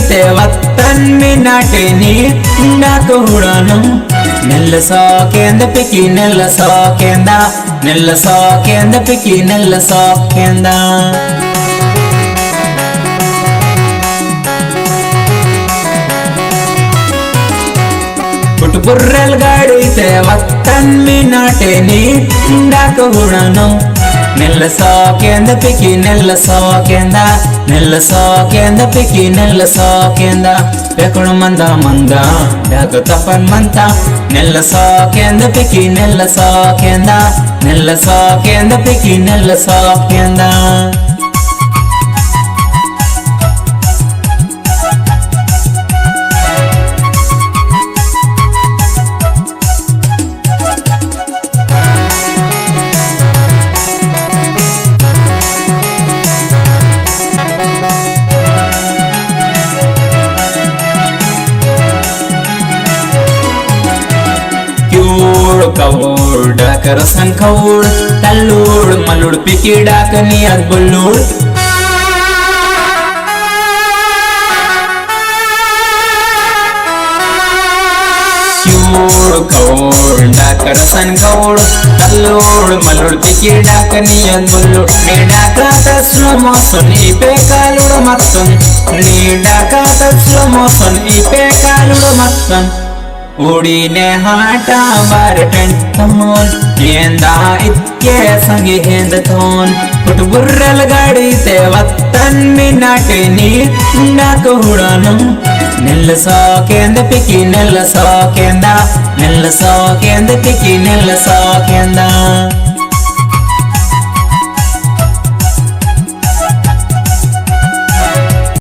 गाड़ीते वतन में नाटेनी डाक हुड़ानु निल सोकेंद पिकी निल सोकेंदा निल सोकेंद पिकी निल सोकेंदा बुर्रल गाड़ीते वतन में नाटेनी डाक हुड़ानु निल सोकेंद पिकी निल सोकेंदा निल सोकेंद पिकी निल सोकेंदा पेकुड़ मंदा मंदा डाक तपन मंता निल सोकेंद पिकी निल सोकेंदा निल सोकेंद पिकी निल सोकेंदा कवोड़ डाकर संखवोड़ तल्लोड़ मलुड़ पिकी डाक नियत बुल्लोड़ कवोड़ डाकर संखवोड़ तल्लोड़ मलुड़ पिकी डाक नियत बुल्लोड़ नी डाका तस्लो मोसन इपे कालुड़ मत्तन नी डाका तस्लो मोसन इपे कालुड़ मत्तन उड़ीने हाटा बारटन तमोन हेंदा इतके संगे हेंद थोन पुट बुर्रल गाड़ीते वतन में नाटेनी डाक हुड़ानु निल सोकेंद पिकी निल सोकेंदा निल सोकेंद पिकी निल सोकेंदा